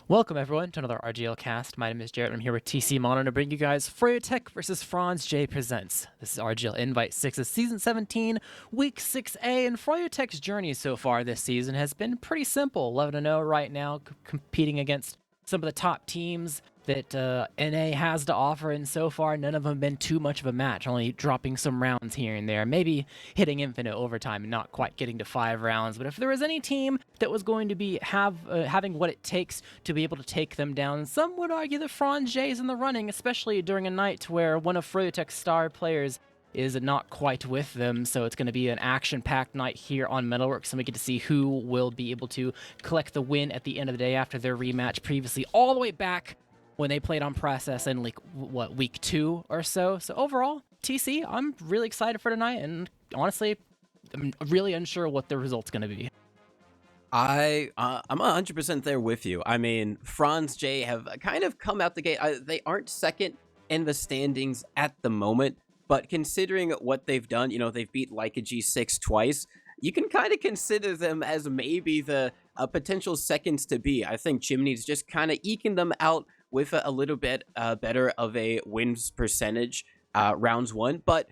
Welcome everyone to another RGL cast. My name is Jared. I'm here with TC Mono to bring you guys Froyotech versus Franzj presents. This is RGL Invite 6's Season 17, Week 6A, and Froyotech's journey so far this season has been pretty simple. 11-0 right now, competing against some of the top teams that NA has to offer, and so far none of them have been too much of a match, only dropping some rounds here and there, maybe hitting infinite overtime and not quite getting to 5 rounds. But if there was any team that was going to be having what it takes to be able to take them down, some would argue that Franzj is in the running, especially during a night where one of Froyotech's star players is not quite with them. So it's going to be an action-packed night here on Metalworks, and we get to see who will be able to collect the win at the end of the day after their rematch previously, all the way back when they played on Process in, like, what, week 2 or so. So overall, TC, I'm really excited for tonight, and honestly, I'm really unsure what the result's going to be. I'm 100% there with you. I mean, Franzj have kind of come out the gate. They aren't second in the standings at the moment, but considering what they've done, they've beat Leica G6 twice. You can kind of consider them as maybe the potential seconds to be. I think Jimny's just kind of eking them out with a little bit better of a wins percentage rounds one. But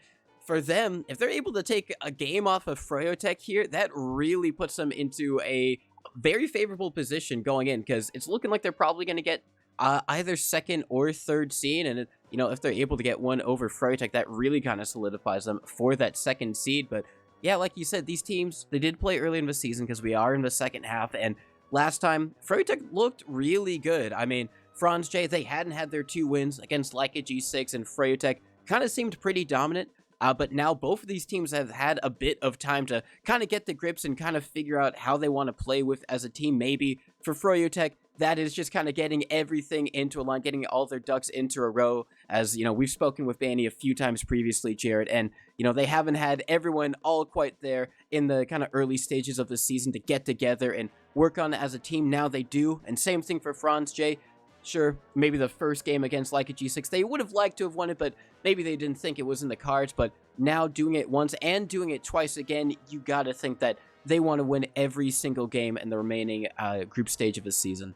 for them, if they're able to take a game off of Froyotech here, that really puts them into a very favorable position going in, because it's looking like they're probably going to get either second or third seed. And, if they're able to get one over Froyotech, that really kind of solidifies them for that second seed. But yeah, like you said, these teams, they did play early in the season because we are in the second half. And last time, Froyotech looked really good. I mean, Franzj, they hadn't had their 2 wins against Leica G6, and Froyotech kind of seemed pretty dominant. But now both of these teams have had a bit of time to kind of get the grips and kind of figure out how they want to play with as a team. Maybe for Froyotech, that is just kind of getting everything into a line, getting all their ducks into a row. As, we've spoken with Banny a few times previously, Jared, and, they haven't had everyone all quite there in the kind of early stages of the season to get together and work on it as a team. Now they do, and same thing for Franzj. Sure, maybe the first game against Leica G6, they would have liked to have won it, but maybe they didn't think it was in the cards. But now doing it once and doing it twice again, you gotta think that they want to win every single game in the remaining group stage of the season.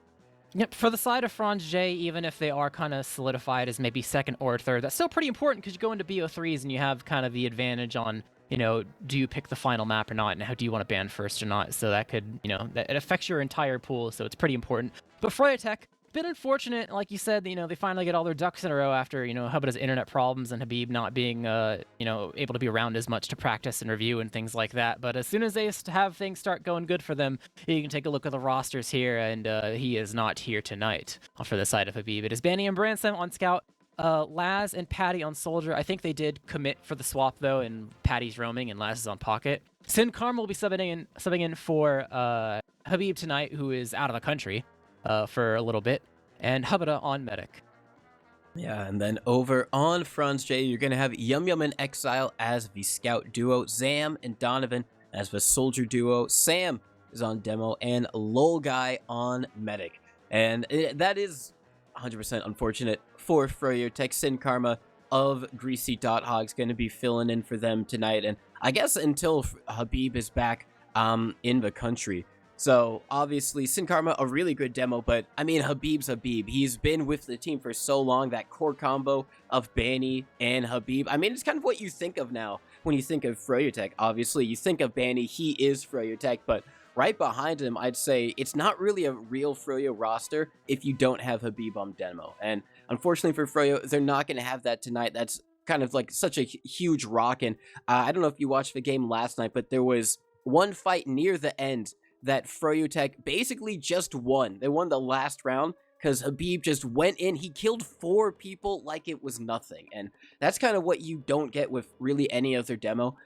Yep, for the side of Franzj, even if they are kind of solidified as maybe second or third, that's still pretty important because you go into BO3s and you have kind of the advantage on, do you pick the final map or not, and how do you want to ban first or not? So that could, it affects your entire pool, so it's pretty important. But Froyotech, bit unfortunate, like you said, they finally get all their ducks in a row after, Hubba's internet problems and Habib not being, able to be around as much to practice and review and things like that. But as soon as they have things start going good for them, you can take a look at the rosters here, and he is not here tonight for the side of Habib. It is Banny and Branson on Scout, Laz and Patty on Soldier. I think they did commit for the swap, though, and Patty's roaming and Laz is on Pocket. Sin Karma will be subbing in for Habib tonight, who is out of the country for a little bit, and Hubba on Medic. Yeah, and then over on Franzj, you're going to have Yum Yum and Exile as the Scout duo, Zam and Donovan as the Soldier duo, Sam is on Demo, and Lol Guy on Medic. And that is 100% unfortunate for Froyotech. Sin Karma of Greasy Dot Hog's going to be filling in for them tonight, and I guess until Habib is back in the country. So, obviously, Sin Karma, a really good demo, but, I mean, Habib's Habib. He's been with the team for so long, that core combo of Banny and Habib. I mean, it's kind of what you think of now when you think of Froyotech. Obviously, you think of Banny, he is Froyotech, but right behind him, I'd say it's not really a real Froyo roster if you don't have Habib on demo. And, unfortunately for Froyo, they're not going to have that tonight. That's kind of like such a huge rock, and I don't know if you watched the game last night, but there was one fight near the end that Froyotech basically just won. They won the last round because Habib just went in. He killed 4 people like it was nothing. And that's kind of what you don't get with really any other demo.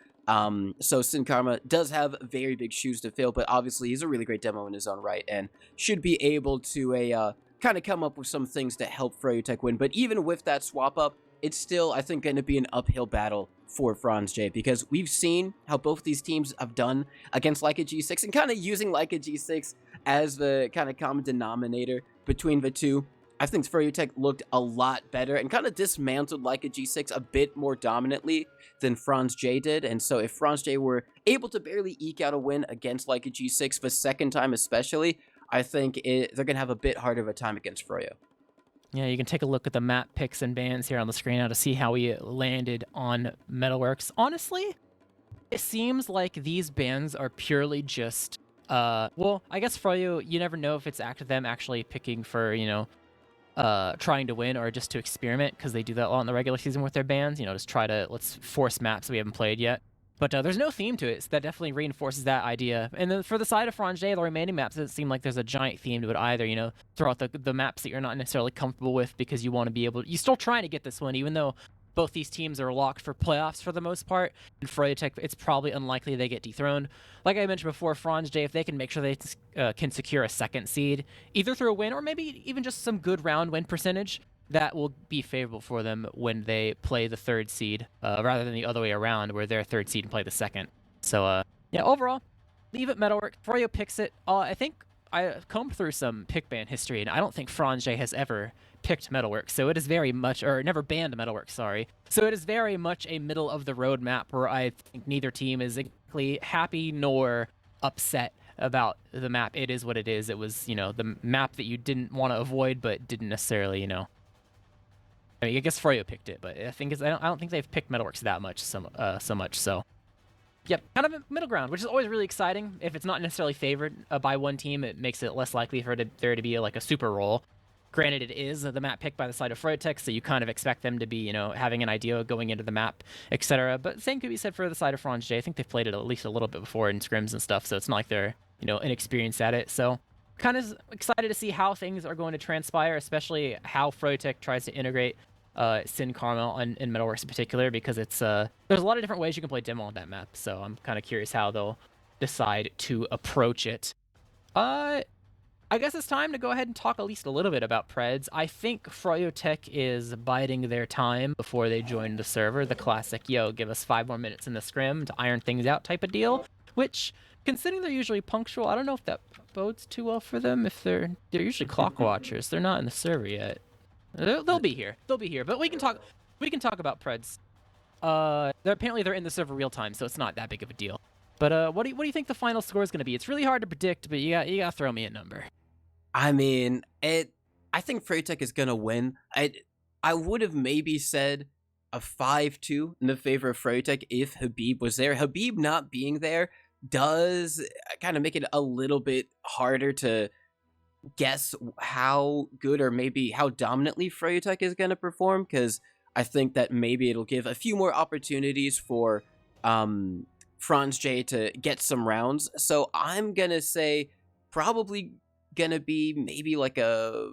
So Sin Karma does have very big shoes to fill, but obviously he's a really great demo in his own right and should be able to kind of come up with some things to help Froyotech win. But even with that swap up, it's still, I think, going to be an uphill battle for Franzj, because we've seen how both these teams have done against Leica G6, and kind of using Leica G6 as the kind of common denominator between the two. I think Froyotech looked a lot better and kind of dismantled Leica G6 a bit more dominantly than Franzj did. And so if Franzj were able to barely eke out a win against Leica G6 the second time especially, I think they're going to have a bit harder of a time against Froyo. Yeah, you can take a look at the map picks and bans here on the screen now to see how we landed on Metalworks. Honestly, it seems like these bans are purely just, well, I guess Froyo, you never know if it's them actually picking for, trying to win or just to experiment, because they do that a lot in the regular season with their bans, just try to, let's force maps we haven't played yet. But there's no theme to it, so that definitely reinforces that idea. And then for the side of Franzj, the remaining maps, it doesn't seem like there's a giant theme to it either, throughout the maps that you're not necessarily comfortable with because you want to be able... You're still trying to get this one, even though both these teams are locked for playoffs for the most part. And Froyotech, it's probably unlikely they get dethroned. Like I mentioned before, Franzj, if they can make sure they can secure a second seed, either through a win or maybe even just some good round win percentage, that will be favorable for them when they play the third seed, rather than the other way around, where they're third seed and play the second. So, yeah, overall, leave it Metalwork. Froyo picks it. I think I combed through some pick ban history, and I don't think Franzj has ever picked Metalwork, so it is very much, or never banned Metalwork, sorry. So it is very much a middle of the road map where I think neither team is exactly happy nor upset about the map. It is what it is. It was, the map that you didn't want to avoid, but didn't necessarily, I mean, I guess Froyo picked it, but I don't think they've picked Metalworks that much, so much. So, yep, kind of a middle ground, which is always really exciting. If it's not necessarily favored by one team, it makes it less likely for there to be like a super roll. Granted, it is the map picked by the side of Froyotech, so you kind of expect them to be, having an idea going into the map, etc. But same could be said for the side of Franzj. I think they've played it at least a little bit before in scrims and stuff, so it's not like they're, inexperienced at it. So, kind of excited to see how things are going to transpire, especially how Froyotech tries to integrate Sin Karma in Metalworks in particular, because it's there's a lot of different ways you can play demo on that map, so I'm kind of curious how they'll decide to approach it. I guess it's time to go ahead and talk at least a little bit about Preds. I think Froyotech is biding their time before they join the server, the classic, give us 5 more minutes in the scrim to iron things out type of deal, which, considering they're usually punctual, I don't know if that bodes too well for them. If they're usually clock watchers, they're not in the server yet. They'll be here. They'll be here. But we can talk about Preds. They're in the server real time, so it's not that big of a deal. But what do you think the final score is going to be? It's really hard to predict, but you got to throw me a number. I mean, I think Froyotech is going to win. I would have maybe said a 5-2 in the favor of Froyotech if Habib was there. Habib not being there does kind of make it a little bit harder to guess how good or maybe how dominantly Froyotech is going to perform, because I think that maybe it'll give a few more opportunities for Franzj to get some rounds. So I'm going to say probably going to be maybe like a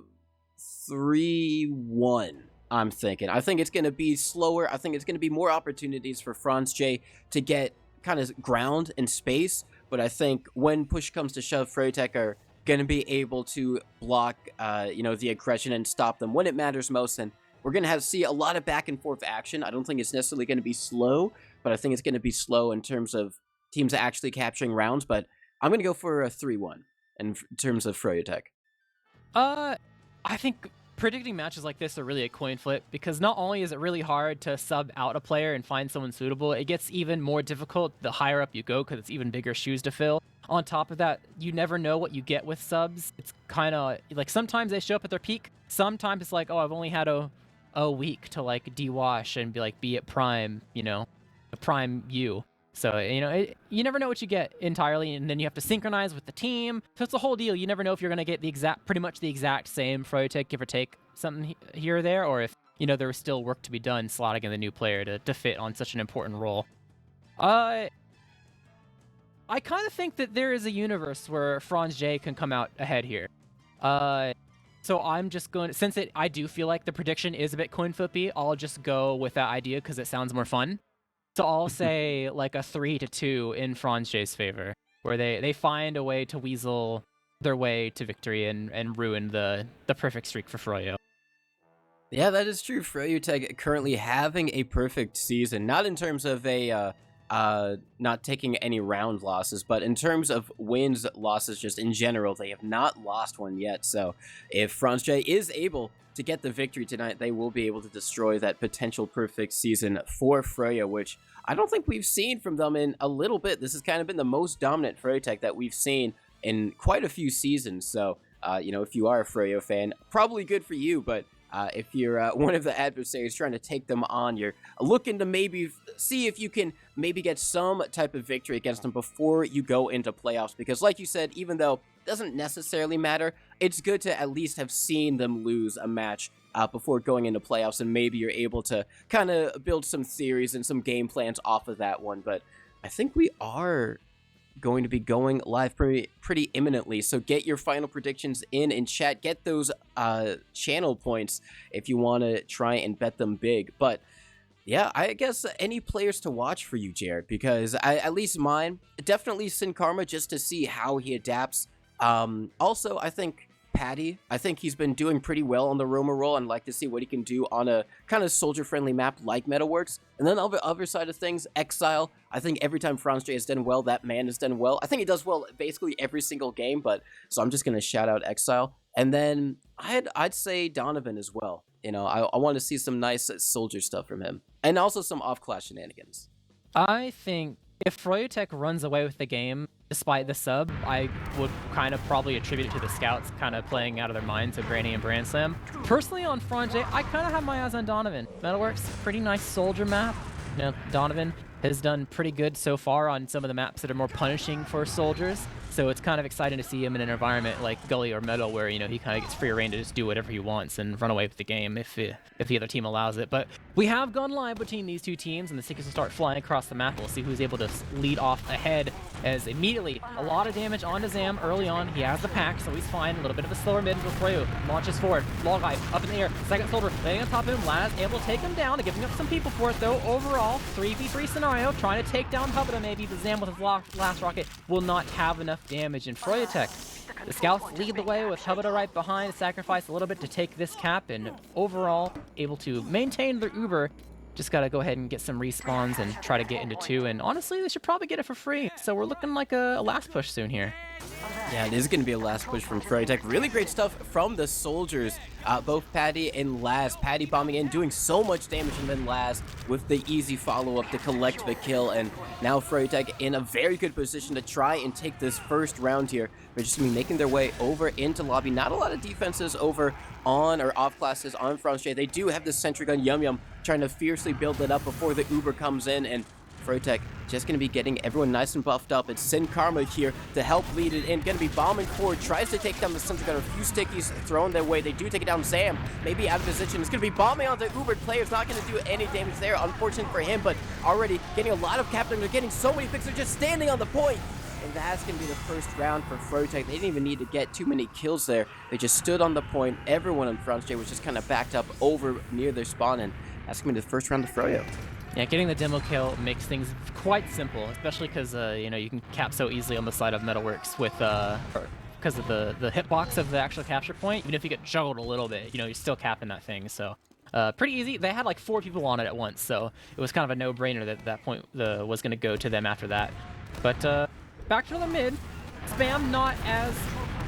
3-1. I'm thinking. I think it's going to be slower. I think it's going to be more opportunities for Franzj to get kind of ground and space. But I think when push comes to shove, Froyotech are going to be able to block, the aggression and stop them when it matters most. And we're going to see a lot of back and forth action. I don't think it's necessarily going to be slow, but I think it's going to be slow in terms of teams actually capturing rounds. But I'm going to go for a 3-1 in terms of Froyotech. I think predicting matches like this are really a coin flip, because not only is it really hard to sub out a player and find someone suitable, it gets even more difficult the higher up you go, because it's even bigger shoes to fill. On top of that, you never know what you get with subs. It's kind of like sometimes they show up at their peak. Sometimes it's like, oh, I've only had a week to like de-wash and be at prime, the prime you. So, you never know what you get entirely, and then you have to synchronize with the team. So it's a whole deal. You never know if you're going to get pretty much the exact same Froyotech, give or take something here or there, or if, there was still work to be done slotting in the new player to fit on such an important role. I kind of think that there is a universe where Franzj can come out ahead here. So I'm just going to, since I do feel like the prediction is a bit coin flippy, I'll just go with that idea because it sounds more fun. So I'll say like a 3-2 in Franzj's favor, where they find a way to weasel their way to victory and ruin the perfect streak for Froyo. Yeah, that is true. Froyotech currently having a perfect season, not in terms of not taking any round losses, but in terms of wins, losses, just in general, they have not lost one yet. So if Franzj is able to get the victory tonight, they will be able to destroy that potential perfect season for Froyo, which I don't think we've seen from them in a little bit. This has kind of been the most dominant Froyotech that we've seen in quite a few seasons. So, you know, if you are a Froyo fan, probably good for you, but if you're one of the adversaries trying to take them on, you're looking to maybe see if you can maybe get some type of victory against them before you go into playoffs. Because like you said, even though it doesn't necessarily matter, it's good to at least have seen them lose a match before going into playoffs, and maybe you're able to kind of build some theories and some game plans off of that one. But I think we are going to be going live pretty imminently, so get your final predictions in chat, get those channel points if you want to try and bet them big. But yeah, I guess any players to watch for you, Jared, because at least mine, definitely Sin Karma, just to see how he adapts. Also, I think Patty, I think he's been doing pretty well on the Roma role, and like to see what he can do on a kind of soldier-friendly map like Metalworks. And then on the other side of things, Exile, I think every time Franzj has done well, that man has done well. I think he does well basically every single game, but so I'm just going to shout out Exile. And then I'd say Donovan as well. You know, I want to see some nice soldier stuff from him, and also some off-class shenanigans. I think if Froyotech runs away with the game, despite the sub, I would kind of probably attribute it to the scouts kind of playing out of their minds of Granny and Brand Slam. Personally, on Franzj, I kind of have my eyes on Donovan. Metalworks, pretty nice soldier map. You know, Donovan has done pretty good so far on some of the maps that are more punishing for soldiers. So it's kind of exciting to see him in an environment like Gully or Metal, where, you know, he kind of gets free reign to just do whatever he wants and run away with the game if the other team allows it. But we have gone live between these two teams, and the tickets will start flying across the map. We'll see who's able to lead off ahead, as immediately a lot of damage onto Zam early on. He has the pack, so he's fine. A little bit of a slower mid with Froyo. Launches forward. Log up in the air. Second soldier laying on top of him. Laz able to take him down and giving up some people for it, though. Overall, 3v3 scenario, trying to take down Hubba maybe, but Zam with his last rocket will not have enough damage. And Froyotech, the scouts lead the way with Hubba right behind, sacrifice a little bit to take this cap, and overall able to maintain their Uber. Just gotta go ahead and get some respawns and try to get into 2, and honestly, they should probably get it for free. So we're looking like a last push soon here. Yeah, it is going to be a last push from Froyotech. Really great stuff from the soldiers, both Patty and Laz. Patty bombing in, doing so much damage, and then Laz with the easy follow-up to collect the kill. And now Froyotech in a very good position to try and take this first round here. They're just going to be making their way over into lobby. Not a lot of defenses over on or off classes on Franzj. They do have the sentry gun Yum trying to fiercely build it up before the Uber comes in, and Froyotech just going to be getting everyone nice and buffed up. It's Sin Karma here to help lead it in. Going to be bombing forward. Tries to take down the sentry gun. A few stickies thrown their way. They do take it down. Zam maybe out of position. It's going to be bombing onto Uber. Player's not going to do any damage there. Unfortunate for him, but already getting a lot of captain. They're getting so many picks. They're just standing on the point. And that's going to be the first round for Froyotech. They didn't even need to get too many kills there. They just stood on the point. Everyone on Franzj was just kind of backed up over near their spawn, and that's going to be the first round of Froyo. Yeah, getting the demo kill makes things quite simple, especially because you know, you can cap so easily on the side of Metalworks with because of the hitbox of the actual capture point. Even if you get juggled a little bit, you know, you're still capping that thing. So pretty easy. They had like 4 people on it at once, so it was kind of a no-brainer that that point was going to go to them after that. But back to the mid. Spam not as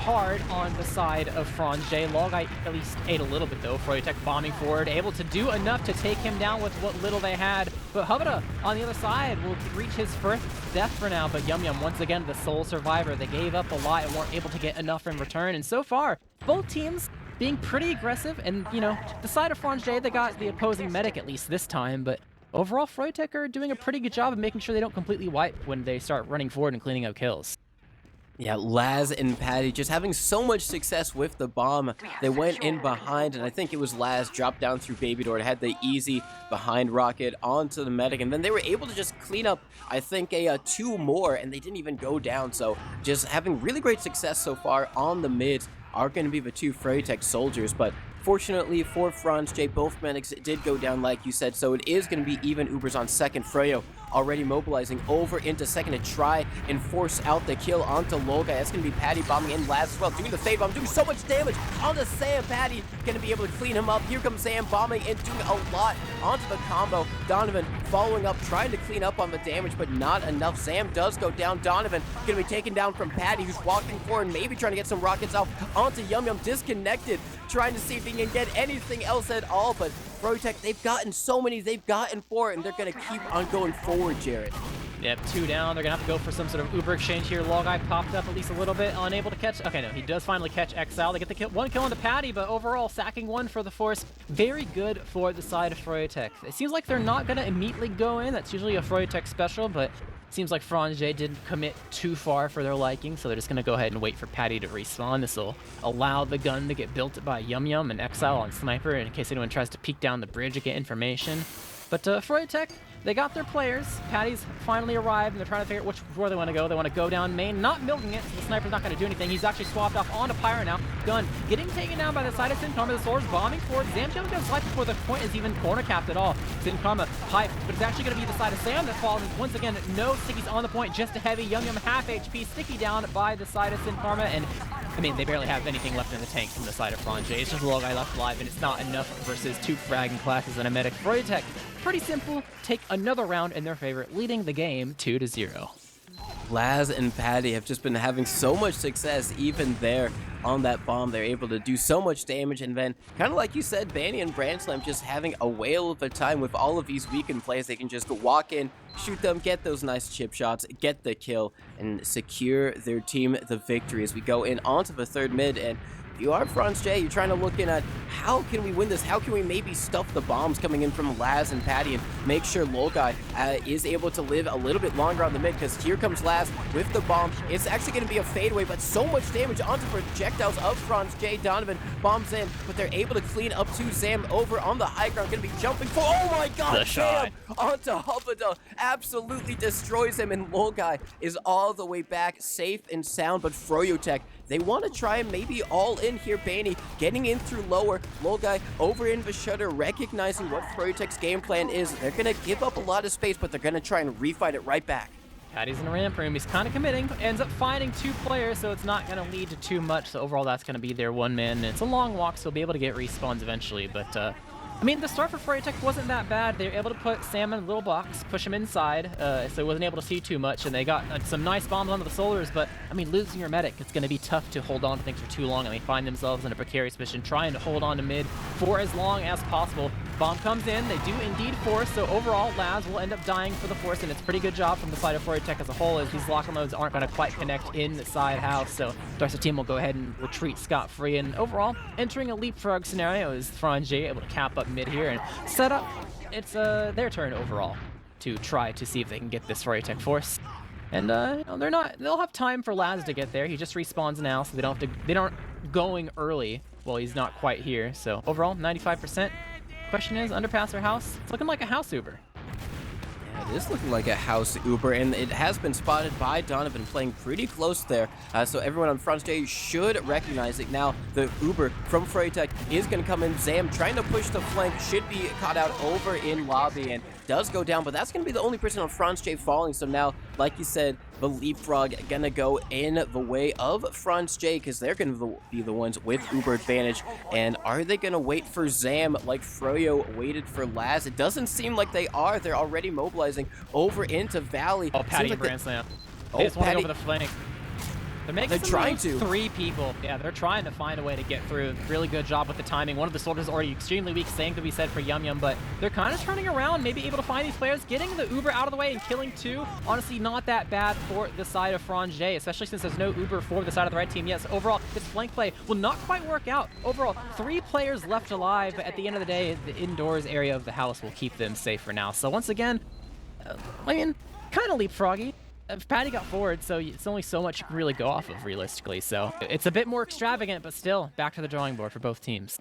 hard on the side of Franzj. Logite at least ate a little bit though. Froyotech bombing forward, able to do enough to take him down with what little they had. But Hubba on the other side will reach his first death for now. But Yum once again the sole survivor. They gave up a lot and weren't able to get enough in return. And so far, both teams being pretty aggressive. And you know, the side of Franzj, they got the opposing medic at least this time. But overall, Froyotech are doing a pretty good job of making sure they don't completely wipe when they start running forward and cleaning up kills. Yeah, Laz and Patty just having so much success with the bomb. They went in behind, and I think it was Laz dropped down through Baby Door. It had the easy behind rocket onto the medic, and then they were able to just clean up, I think, 2 more, and they didn't even go down. So just having really great success so far on the mids are going to be the 2 Froyotech soldiers, but fortunately for Franzj, both medics did go down like you said, so it is going to be even Ubers on second. Froyo already mobilizing over into second to try and force out the kill onto Lolga. That's going to be Patty bombing in Laz as well, doing the fade bomb, doing so much damage onto Sam. Patty going to be able to clean him up. Here comes Sam bombing and doing a lot onto the combo. Donovan following up, trying to clean up on the damage, but not enough. Sam does go down. Donovan going to be taken down from Patty, who's walking forward, maybe trying to get some rockets off onto Yum disconnected, trying to see if he can get anything else at all, but Froyotech, they've gotten so many, they've gotten 4, and they're going to keep on going forward, Jared. Yep, 2 down. They're going to have to go for some sort of Uber exchange here. Guy popped up at least a little bit, unable to catch. Okay, no, he does finally catch Exile. They get the kill, 1 kill into Patty, but overall, sacking 1 for the Force. Very good for the side of Froyotech. It seems like they're not going to immediately go in. That's usually a Froyotech special, but it seems like Franzj didn't commit too far for their liking, so they're just going to go ahead and wait for Patty to respawn. This will allow the gun to get built by Yum and Exile on Sniper in case anyone tries to peek down the bridge and get information. But Froyotech, they got their players. Patty's finally arrived, and they're trying to figure out where they want to go. They want to go down main, not milking it, so the Sniper's not going to do anything. He's actually swapped off onto Pyro now. Gun getting taken down by the side of Sin Karma. The Sword's bombing forward. Zam's going to slide before the point is even corner capped at all. Sin Karma pipe, but it's actually going to be the side of Sam that falls. Once again, no stickies on the point, just a heavy. Yum half HP, sticky down by the side of Sin Karma, and I mean, they barely have anything left in the tank from the side of Franzj. It's just a little guy left alive, and it's not enough versus 2 fragging classes and a medic. Froyotech, pretty simple, take another round in their favor, leading the game 2-0. Laz and Patty have just been having so much success even there on that bomb. They're able to do so much damage, and then, kind of like you said, Banny and Brandslam just having a whale of a time with all of these weakened players. They can just walk in, shoot them, get those nice chip shots, get the kill, and secure their team the victory as we go in onto the 3rd mid. And if you are Franzj, you're trying to look in at how can we win this? How can we maybe stuff the bombs coming in from Laz and Patty and make sure Lolgai is able to live a little bit longer on the mid, because here comes Laz with the bomb. It's actually going to be a fadeaway, but so much damage onto projectiles of Franzj. Donovan bombs in, but they're able to clean up to Zam over on the high ground. Going to be jumping for, oh my god, Zam onto Hubada. Absolutely destroys him, and Lolgai is all the way back, safe and sound, but Froyotech, they want to try and maybe all in here. Banny getting in through lower. Lolgai over in the shutter, recognizing what Froyotech's game plan is. They're going to give up a lot of space, but they're going to try and refight it right back. Patty's in the ramp room. He's kind of committing, ends up finding 2 players, so it's not going to lead to too much. So overall, that's going to be their 1 man. It's a long walk, so he'll be able to get respawns eventually, but I mean, the start for Froyotech wasn't that bad. They were able to put Sam in a little box, push him inside, so he wasn't able to see too much, and they got some nice bombs onto the solars, but, I mean, losing your medic, it's going to be tough to hold on to things for too long, and they find themselves in a precarious position, trying to hold on to mid for as long as possible. Bomb comes in, they do indeed force, so overall, Laz will end up dying for the force, and it's a pretty good job from the side of Froyotech as a whole, as these locker modes aren't going to quite connect in the side house, so Darcy team will go ahead and retreat scot-free, and overall, entering a leapfrog scenario is Franzj able to cap up mid here and set up. It's their turn overall to try to see if they can get this Froyotech force. And you know, they'll have time for Laz to get there. He just respawns now, so they aren't going early. Well, he's not quite here. So overall, 95%. Question is, underpass or house? It's looking like a house Uber. Yeah, it is looking like a house Uber, and it has been spotted by Donovan playing pretty close there. So everyone on Franzj should recognize it. Now, the Uber from Froyotech is going to come in. Zam trying to push the flank, should be caught out over in lobby, and does go down, but that's going to be the only person on Franzj falling. So now, like you said, the leapfrog going to go in the way of Franzj, because they're going to be the ones with Uber advantage. And are they going to wait for Zam like Froyo waited for Laz? It doesn't seem like they are. They're already mobilizing over into Valley. Oh, Patty and Brandslam. They just want to go over the flank. They're trying to. 3 people. Yeah, they're trying to find a way to get through. Really good job with the timing. One of the soldiers already extremely weak, same could be said for Yum, but they're kind of turning around, maybe able to find these players, getting the Uber out of the way and killing 2. Honestly, not that bad for the side of Franzj, especially since there's no Uber for the side of the red team. Yes, overall, this flank play will not quite work out. Overall, 3 players left alive, but at the end of the day, the indoors area of the house will keep them safe for now. So once again, I mean, kind of leapfroggy. Patty got forward, so it's only so much you can really go off of realistically. So it's a bit more extravagant, but still back to the drawing board for both teams.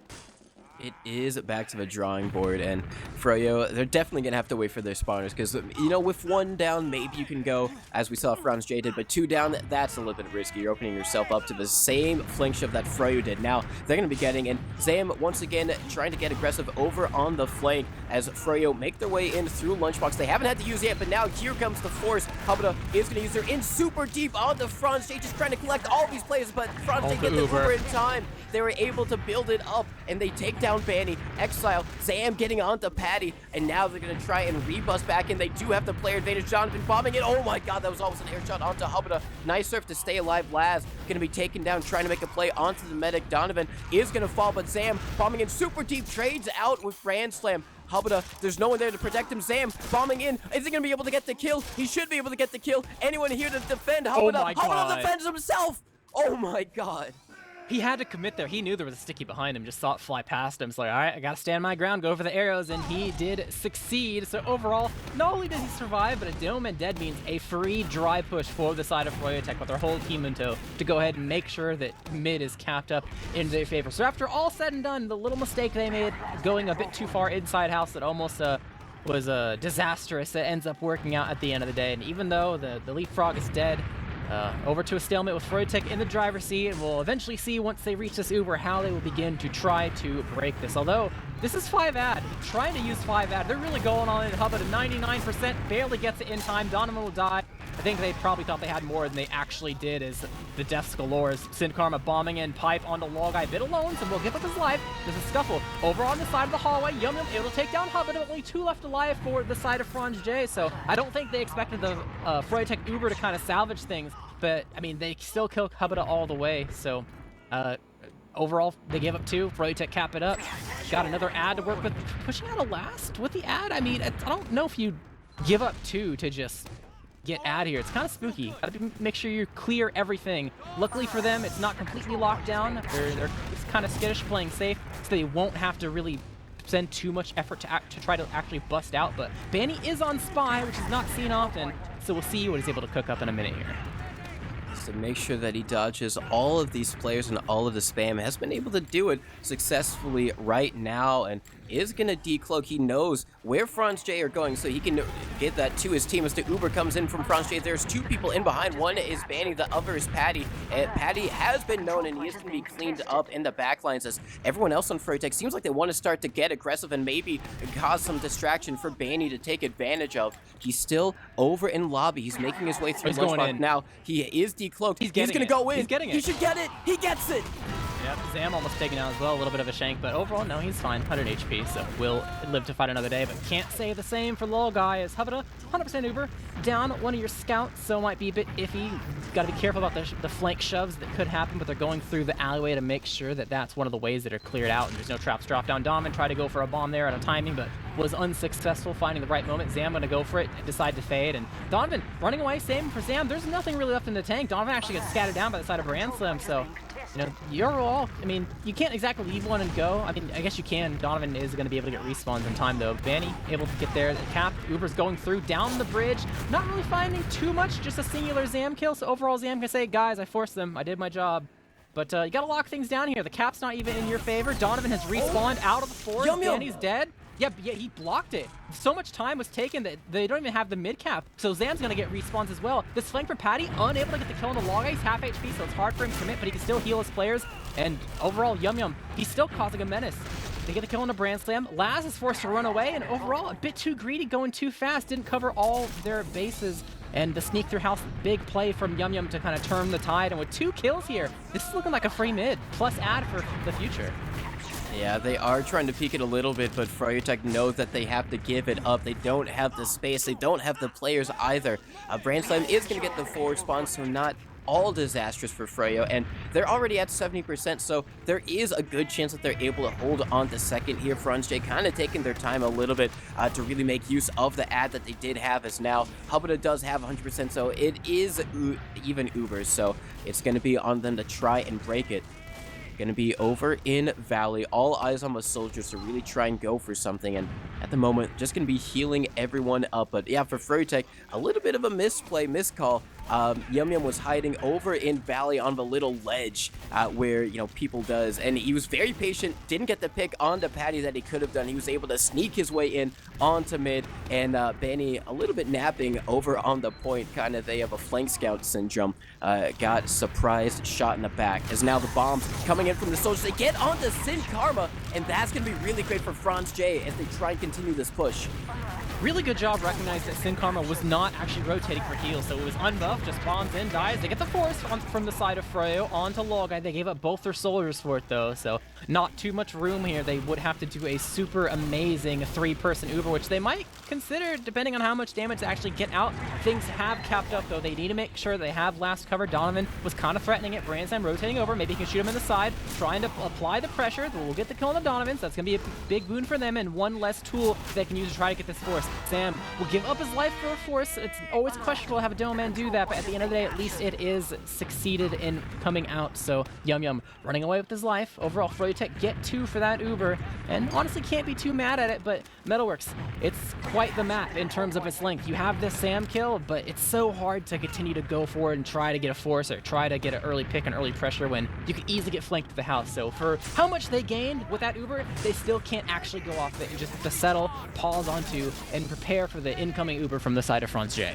It is back to the drawing board, and Froyo, they're definitely going to have to wait for their spawners, because, you know, with 1 down, maybe you can go, as we saw Franzj did, but 2 down, that's a little bit risky. You're opening yourself up to the same flank shove that Froyo did. Now, they're going to be getting in. Zam, once again, trying to get aggressive over on the flank, as Froyo make their way in through Lunchbox. They haven't had to use it yet, but now here comes the force. Hubada is going to use their in super deep on the Franzj, just trying to collect all these players, but Franzj get the Uber in time. They were able to build it up, and they take down Banny. Exile, Zam getting onto Patty, and now they're going to try and rebus back in. They do have the player advantage. Donovan bombing it. Oh my god, that was almost an air shot onto Hubba. Nice surf to stay alive. Laz going to be taken down, trying to make a play onto the medic. Donovan is going to fall, but Zam bombing in super deep, trades out with Grand Slam. Hubba, there's no one there to protect him. Zam bombing in. Is he going to be able to get the kill? He should be able to get the kill. Anyone here to defend Hubba? Hubba defends himself. Oh my god. He had to commit there. He knew there was a sticky behind him, just saw it fly past him. It's like, all right, I got to stand my ground, go for the arrows, and he did succeed. So overall, not only did he survive, but a dome and dead means a free dry push for the side of Froyotech with their whole team in tow to go ahead and make sure that mid is capped up in their favor. So after all said and done, the little mistake they made going a bit too far inside house that almost was disastrous, it ends up working out at the end of the day. And even though the leapfrog is dead, over to a stalemate with Froyotech in the driver's seat, and we'll eventually see once they reach this Uber how they will begin to try to break this. Although, this is 5-ad. Trying to use 5-ad. They're really going on it. Hubba to 99%, barely gets it in time. Donovan will die. I think they probably thought they had more than they actually did as the deaths galore. Sin Karma bombing in pipe onto Logai. Bit alone, so will give up his life. There's a scuffle. Over on the side of the hallway, Yum able to take down Hubba, only 2 left alive for the side of Franzj. So I don't think they expected the Froyotech Uber to kind of salvage things. But, I mean, they still kill Hubba all the way, so overall, they gave up 2. Froyotech cap it up. Got another ad to work with. Pushing out a last with the ad? I mean, I don't know if you give up 2 to just get ad here. It's kind of spooky. Gotta make sure you clear everything. Luckily for them, it's not completely locked down. They're kind of skittish, playing safe, so they won't have to really spend too much effort to try to actually bust out. But Banny is on Spy, which is not seen often, so we'll see what he's able to cook up in a minute here. To make sure that he dodges all of these players and all of the spam, has been able to do it successfully right now, and is going to decloak. He knows where Franzj are going, so he can get that to his team as the Uber comes in from Franzj. There's 2 people in behind. One is Banny, the other is Patty. And Patty has been known, and he is going to be cleaned up in the backlines as everyone else on Froyotech seems like they want to start to get aggressive and maybe cause some distraction for Banny to take advantage of. He's still over in lobby. He's making his way through lunchbox now. He is decloaked. He's going to go in. He's getting it. He should get it. He gets it. Yep, Zam almost taken out as well, a little bit of a shank, but overall, no, he's fine, 100 HP, so will live to fight another day, but can't say the same for Lol Guy as Hubba, 100% Uber, down one of your scouts, so might be a bit iffy. Gotta be careful about the flank shoves that could happen, but they're going through the alleyway to make sure that that's one of the ways that are cleared out, and there's no traps. Drop down Donovan, try to go for a bomb there at a timing, but was unsuccessful finding the right moment. Zam gonna go for it, decide to fade, and Donovan running away, same for Zam. There's nothing really left in the tank. Donovan actually gets scattered down by the side of Grand Slam, so you know, you're all, I mean, you can't exactly leave one and go. I mean, I guess you can. Donovan is going to be able to get respawns in time, though. Banny able to get there. The cap, Uber's going through, down the bridge. Not really finding too much, just a singular Zam kill. So overall, Zam can say, guys, I forced them. I did my job. But you got to lock things down here. The cap's not even in your favor. Donovan has respawned out of the forest. Banny's dead. Yeah, he blocked it. So much time was taken that they don't even have the mid cap. So Zam's gonna get respawns as well. This flank from Patty, unable to get the kill on the Log. He's half HP, so it's hard for him to commit, but he can still heal his players. And overall, Yum, he's still causing a menace. They get the kill on the Brand Slam. Laz is forced to run away, and overall, a bit too greedy, going too fast. Didn't cover all their bases. And the sneak through house, big play from Yum to kind of turn the tide. And with 2 kills here, this is looking like a free mid, plus ad for the future. Yeah, they are trying to peek it a little bit, but Froyotech knows that they have to give it up. They don't have the space. They don't have the players either. Brand Slam is going to get the forward spawn, so not all disastrous for Froyo, and they're already at 70%, so there is a good chance that they're able to hold on to second here. Franzj kind of taking their time a little bit to really make use of the ad that they did have, as now Hubba does have 100%, so it is even Ubers, so it's going to be on them to try and break it. Going to be over in Valley. All eyes on the soldiers to really try and go for something. And at the moment, just going to be healing everyone up. But yeah, for Froyotech, a little bit of a miscall. Yum was hiding over in Valley on the little ledge where, you know, people does. And he was very patient. Didn't get the pick onto Patty that he could have done. He was able to sneak his way in onto mid. And Banny a little bit napping over on the point. Kind of they have a flank scout syndrome. Got surprised shot in the back. As now the bombs coming in from the soldiers. They get onto Sin Karma. And that's going to be really great for Franzj as they try and continue this push. really good job recognizing that Sin Karma was not actually rotating for heals, so it was unbuffed, just bombs in, dies. They get the force from the side of Froyo onto Lolgai. They gave up both their soldiers for it though, so not too much room here. They would have to do a super amazing 3-person Uber, which they might consider depending on how much damage to actually get out. Things have capped up though. They need to make sure they have last cover. Donovan was kind of threatening it. Brandsam rotating over. Maybe he can shoot him in the side, trying to apply the pressure. We'll get the kill on the Donovan, so that's going to be a big boon for them and one less tool they can use to try to get this force. Sam will give up his life for a force. It's always questionable to have a Dome Man do that, but at the end of the day, at least it is succeeded in coming out. So Yum running away with his life. Overall, Froyotech get 2 for that Uber, and honestly can't be too mad at it, but Metalworks, it's quite the map in terms of its length. You have this Sam kill, but it's so hard to continue to go forward and try to get a force or try to get an early pick and early pressure when you could easily get flanked to the house. So for how much they gained with that Uber, they still can't actually go off it and just have to settle, pause onto, and prepare for the incoming Uber from the side of Franzj.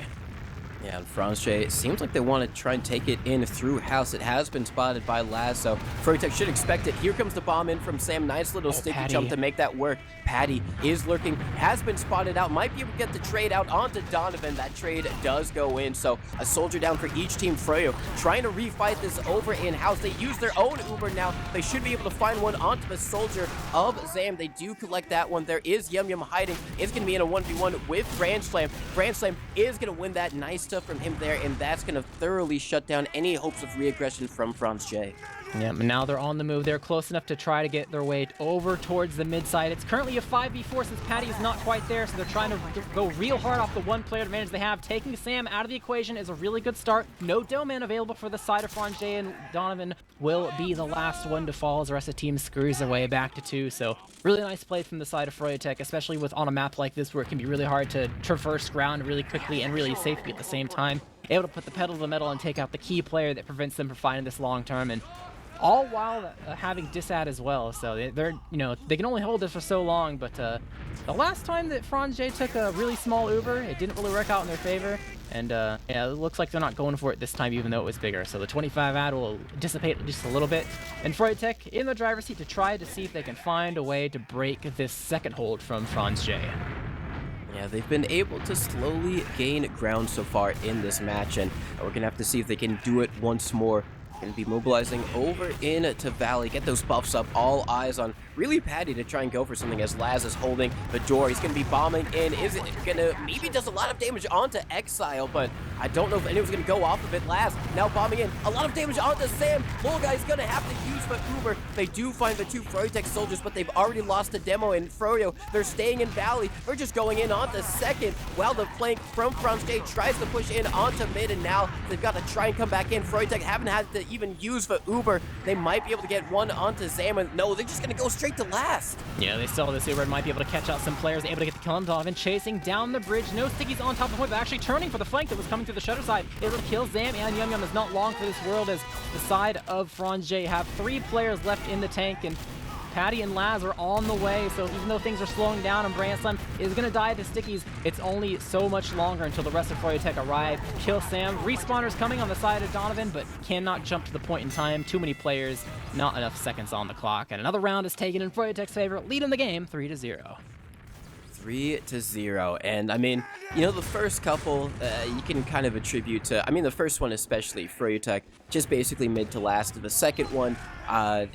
Yeah, and Franzj, it seems like they want to try and take it in through house. It has been spotted by Laz, so Froyotech should expect it. Here comes the bomb in from Sam. Nice little sticky Patty. jump to make that work. Patty is lurking, has been spotted out, might be able to get the trade out onto Donovan. That trade does go in, so a soldier down for each team. Froyo trying to refight this over in house. They use their own Uber now. They should be able to find one onto the soldier of Zam. They do collect that one. There is Yum hiding. It's going to be in a 1v1 with Brandslam. Brandslam is going to win that. Nice stuff from him there, and that's going to thoroughly shut down any hopes of re-aggression from Franzj. Yeah, but now they're on the move. They're close enough to try to get their way over towards the mid side. It's currently a 5v4 since Patty is not quite there, so they're trying to go real hard off the one player advantage they have. Taking Sam out of the equation is a really good start. No Dome Man available for the side of Franzj, and Donovan will be the last one to fall as the rest of the team screws their way back to 2. So really nice play from the side of Froyotech, especially with on a map like this where it can be really hard to traverse ground really quickly and really safely at the same time. Able to put the pedal to the metal and take out the key player that prevents them from finding this long term, and all while having disad as well. So they're, they can only hold this for so long, but the last time that Franzj took a really small Uber, it didn't really work out in their favor, and yeah, it looks like they're not going for it this time, even though it was bigger. So the 25 ad will dissipate just a little bit, and Froyotech in the driver's seat to try to see if they can find a way to break this second hold from Franzj. Yeah, they've been able to slowly gain ground so far in this match, and we're going to have to see if they can do it once more. Going to be mobilizing over into Valley, get those buffs up, all eyes on really Patty to try and go for something as Laz is holding the door. He's going to be bombing in. Is it going to, maybe does a lot of damage onto Exile, but I don't know if anyone's going to go off of it. Laz now bombing in, a lot of damage onto Sam. Lolgai's going to have to use the Uber. They do find the 2 Froyotech soldiers, but they've already lost the demo, and Froyo, they're staying in Valley. They're just going in onto second, while the flank from Franzj tries to push in onto mid, and now they've got to try and come back in. Froyotech haven't had to even use the Uber. They might be able to get one onto Zam, and no, they're just going to go straight to last. Yeah, they still have this Uber and might be able to catch out some players, able to get the kill on Donovan, chasing down the bridge. No stickies on top of the point, but actually turning for the flank that was coming through the shutter side. Able to kill Zam, and Yum is not long for this world as the side of Franzj have 3 players left in the tank, and Patty and Laz are on the way, so even though things are slowing down and Brandslam is going to die to stickies, it's only so much longer until the rest of Froyotech arrive. Kill Sam. Respawners coming on the side of Donovan, but cannot jump to the point in time. Too many players, not enough seconds on the clock, and another round is taken in Froyotech's favor, leading the game 3-0. 3-0, and I mean, the first couple you can kind of attribute to, the first one especially, Froyotech just basically mid to last. The second one,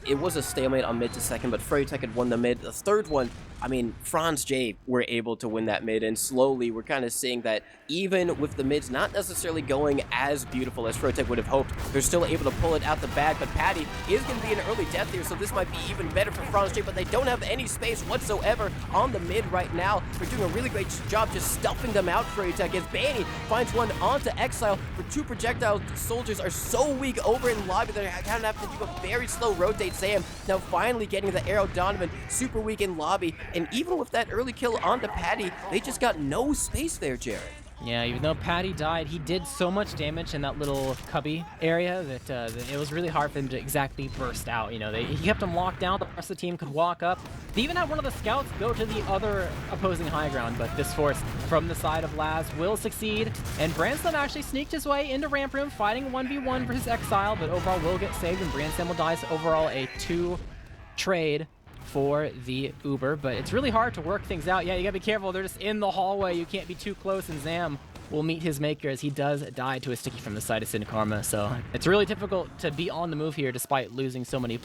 it was a stalemate on mid to second, but Froyotech had won the mid. The third one, Franzj were able to win that mid, and slowly we're kind of seeing that even with the mids not necessarily going as beautiful as Froyotech would have hoped, they're still able to pull it out the bag. But Patty is going to be an early death here, so this might be even better for Franzj, but they don't have any space whatsoever on the mid right now. They're doing a really great job just stuffing them out. Froyotech as Banny finds one onto Exile, but 2 projectile soldiers are so weak over in lobby that they're kind of have to do a very slow rotate. Sam now finally getting the arrow. Donovan super weak in lobby, and even with that early kill onto Patty, they just got no space there, Jared. Yeah, even though Patty died, he did so much damage in that little cubby area that it was really hard for him to exactly burst out. He kept him locked down. The rest of the team could walk up. They even had one of the scouts go to the other opposing high ground, but this force from the side of Laz will succeed. And Brandslam actually sneaked his way into ramp room, fighting 1v1 versus Exile, but overall will get saved, and Brandslam will die. So overall, a 2 trade for the Uber, but it's really hard to work things out. Yeah, you gotta be careful. They're just in the hallway. You can't be too close, and Zam will meet his maker as he does die to a sticky from the side of Sin Karma. So it's really difficult to be on the move here despite losing so many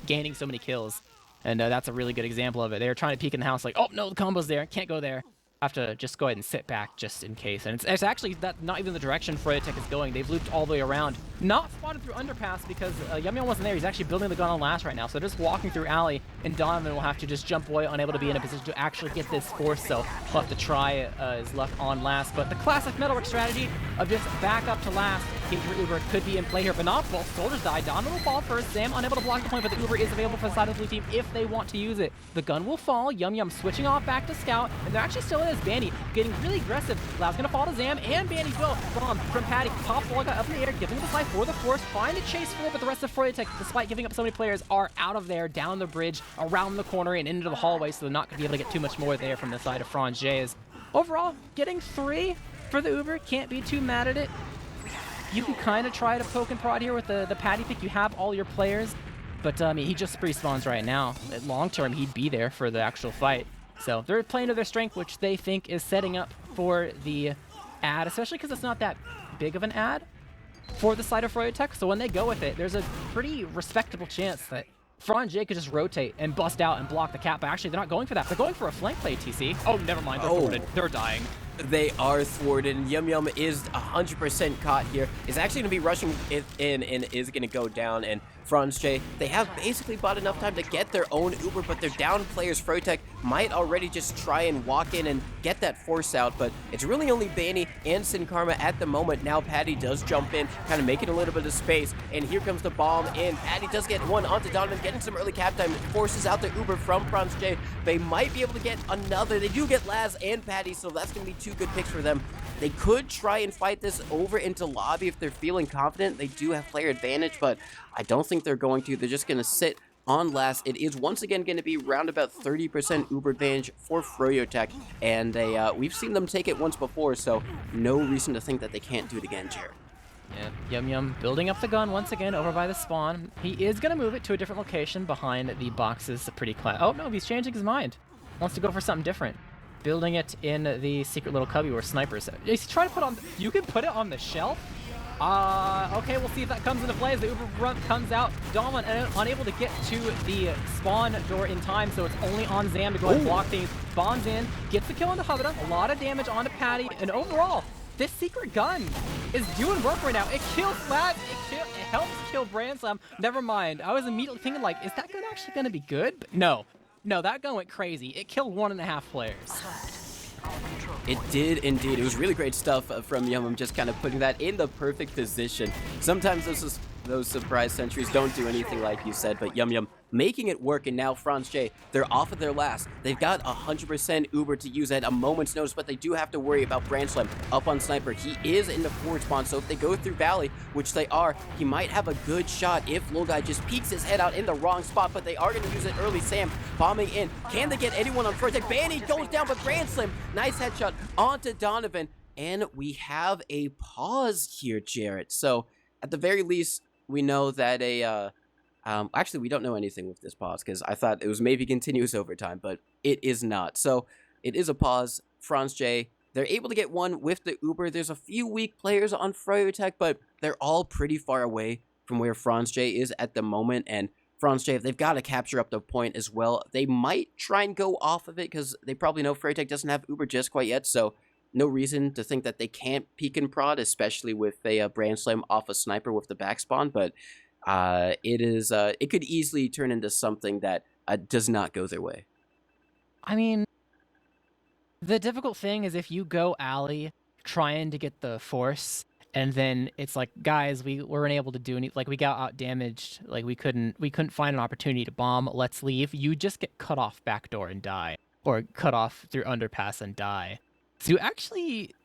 gaining so many kills. And that's a really good example of it. They were trying to peek in the house like, oh no, the combo's there, can't go there. Have to just go ahead and sit back just in case. And it's actually not even the direction Froyotech is going. They've looped all the way around. Not spotted through underpass because Yum wasn't there. He's actually building the gun on last right now. So they're just walking through alley, and Donovan will have to just jump away, unable to be in a position to actually get this force. So he'll have to try his luck on last. But the classic Metalwork strategy of just back up to last. Gager Uber could be in play here, but not both soldiers die. Donovan will fall first. Sam unable to block the point, but the Uber is available for the side of the blue team if they want to use it. The gun will fall. Yum switching off back to Scout, and they're actually still in his Bandy, getting really aggressive. Lau's gonna fall to Zam, and Bandy's go. Bomb from Patty. Pops the up in the air, giving the fight for the force. Find a chase for it, but the rest of Froyotech, despite giving up so many players, are out of there, down the bridge, around the corner, and into the hallway, so they're not gonna be able to get too much more there from the side of Franzj. Overall, getting 3 for the Uber, can't be too mad at it. You can kind of try to poke and prod here with the Patty pick. You have all your players, but he just spree spawns right now. Long term, he'd be there for the actual fight. So they're playing to their strength, which they think is setting up for the ad, especially because it's not that big of an ad for the side of Froyotech. So when they go with it, there's a pretty respectable chance that Franzj could just rotate and bust out and block the cap, but actually they're not going for that. They're going for a flank play, TC. Oh, never mind, they're thwarted. They're dying. They are thwarted, and Yum is 100% caught here. Is actually going to be rushing it in and is going to go down. And Franzj, they have basically bought enough time to get their own Uber, but they're down players. Froyotech might already just try and walk in and get that force out, but it's really only Banny and Sin Karma at the moment. Now Patty does jump in, kind of making a little bit of space, and here comes the bomb in. Patty does get one onto Donovan, getting some early cap time, forces out the Uber from Franzj. They might be able to get another. They do get Laz and Patty, so that's going to be 2 good picks for them. They could try and fight this over into lobby if they're feeling confident. They do have player advantage, but I don't think they're going to. They're just going to sit on last. It is once again going to be around about 30% Uber advantage for Froyotech, and we've seen them take it once before, so no reason to think that they can't do it again, Jared. Yeah, Yum building up the gun once again over by the spawn. He is going to move it to a different location behind the boxes. Pretty class. Oh no, he's changing his mind. Wants to go for something different. Building it in the secret little cubby where snipers. He's trying to put on. You can put it on the shelf. Okay, we'll see if that comes into play as the Uber run comes out. Donovan unable to get to the spawn door in time, so it's only on Zam to go and block things. Bombs in, gets the kill onto Hubba, a lot of damage onto Patty, and overall, this secret gun is doing work right now. It kills Lab, it helps kill Brandslam. Never mind, I was immediately thinking like, is that gun actually gonna be good? But no, that gun went crazy. It killed 1.5 players. It did indeed. It was really great stuff from Yum, just kind of putting that in the perfect position. Sometimes those surprise sentries don't do anything like you said, but Yum making it work, and now Franzj, they're off of their last. They've got 100% Uber to use at a moment's notice, but they do have to worry about Brandslam up on Sniper. He is in the forward spawn, so if they go through Valley, which they are, he might have a good shot if Lil Guy just peeks his head out in the wrong spot, but they are going to use it early. Sam bombing in. Can they get anyone on Froyotech? Banny goes down, but Brandslam, nice headshot onto Donovan, and we have a pause here, Jarrett. So at the very least, we know that actually, we don't know anything with this pause because I thought it was maybe continuous overtime, but it is not. So it is a pause. Franzj, they're able to get one with the Uber. There's a few weak players on Froyotech, but they're all pretty far away from where Franzj is at the moment. And Franzj, they've got to capture up the point as well. They might try and go off of it because they probably know Froyotech doesn't have Uber just quite yet. So no reason to think that they can't peek and prod, especially with a Brandslam off a Sniper with the backspawn. But it could easily turn into something that does not go their way. I mean, the difficult thing is if you go alley trying to get the force, and then it's like, guys, we weren't able to do any, like we got out damaged, like we couldn't find an opportunity to bomb. Let's leave. You just get cut off backdoor and die, or cut off through underpass and die. So actually,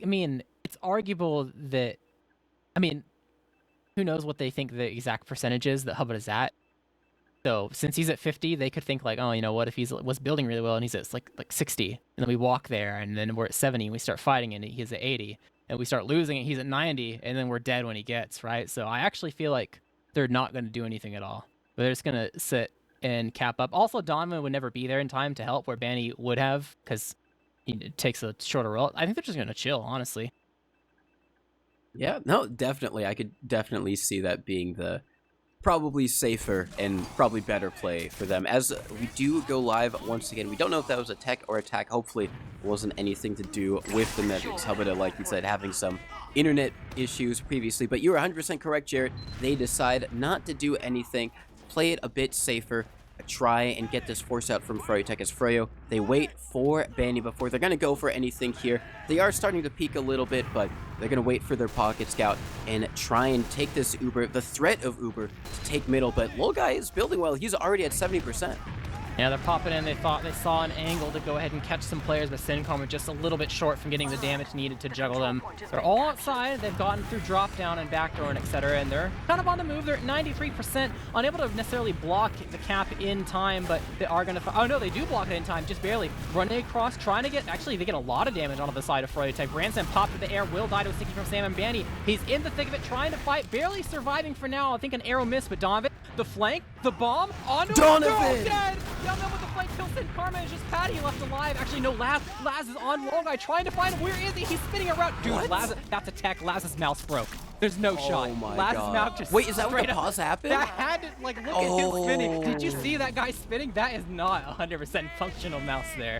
I mean, it's arguable that, I mean, who knows what they think the exact percentage is that Hubbard is at. So since he's at 50, they could think like, oh, you know what, if he's was building really well and he's at like 60, and then we walk there and then we're at 70 and we start fighting and he's at 80 and we start losing and he's at 90 and then we're dead when he gets, right? So I actually feel like they're not going to do anything at all. But they're just going to sit and cap up. Also, Donovan would never be there in time to help where Banny would have, because he takes a shorter roll. I think they're just going to chill, honestly. Yeah, no, definitely. I could definitely see that being the probably safer and probably better play for them. As we do go live once again, we don't know if that was a tech or attack. Hopefully it wasn't anything to do with the medics. Hubada, like you said, having some internet issues previously. But you were 100% correct, Jarrett. They decide not to do anything, play it a bit safer, try and get this force out from Froyotech as Froyo. They wait for Banny before they're going to go for anything here. They are starting to peek a little bit, but they're going to wait for their pocket scout and try and take this Uber, the threat of Uber, to take middle. But Lolgai is building well. He's already at 70%. Yeah, they're popping in. They thought they saw an angle to go ahead and catch some players, but Syncom were just a little bit short from getting the damage needed to juggle them. They're all outside. They've gotten through drop down and backdoor and etc. And they're kind of on the move. They're at 93%, unable to necessarily block the cap in time, but they are going to... Oh, no, they do block it in time, just barely. Running across, trying to get... Actually, they get a lot of damage onto the side of Froyotech. Branson popped to the air. Will die to a sticky from Sam and Banny. He's in the thick of it, trying to fight, barely surviving for now. I think an arrow missed, but Donovan, the flank, the bomb, onto Donovan! Dead! Donovan with the flank kill. Karma is just Patty left alive. Actually, no, Laz is on Lolgai trying to find him. Where is he? He's spinning around. Dude, What? Laz, that's a tech. Laz's mouse broke. There's no shot. Oh my Laz's god. mouth just Wait, is that what straight the up- pause happened? That had to, like, look at him spinning. Did you see that guy spinning? That is not 100% functional mouse there.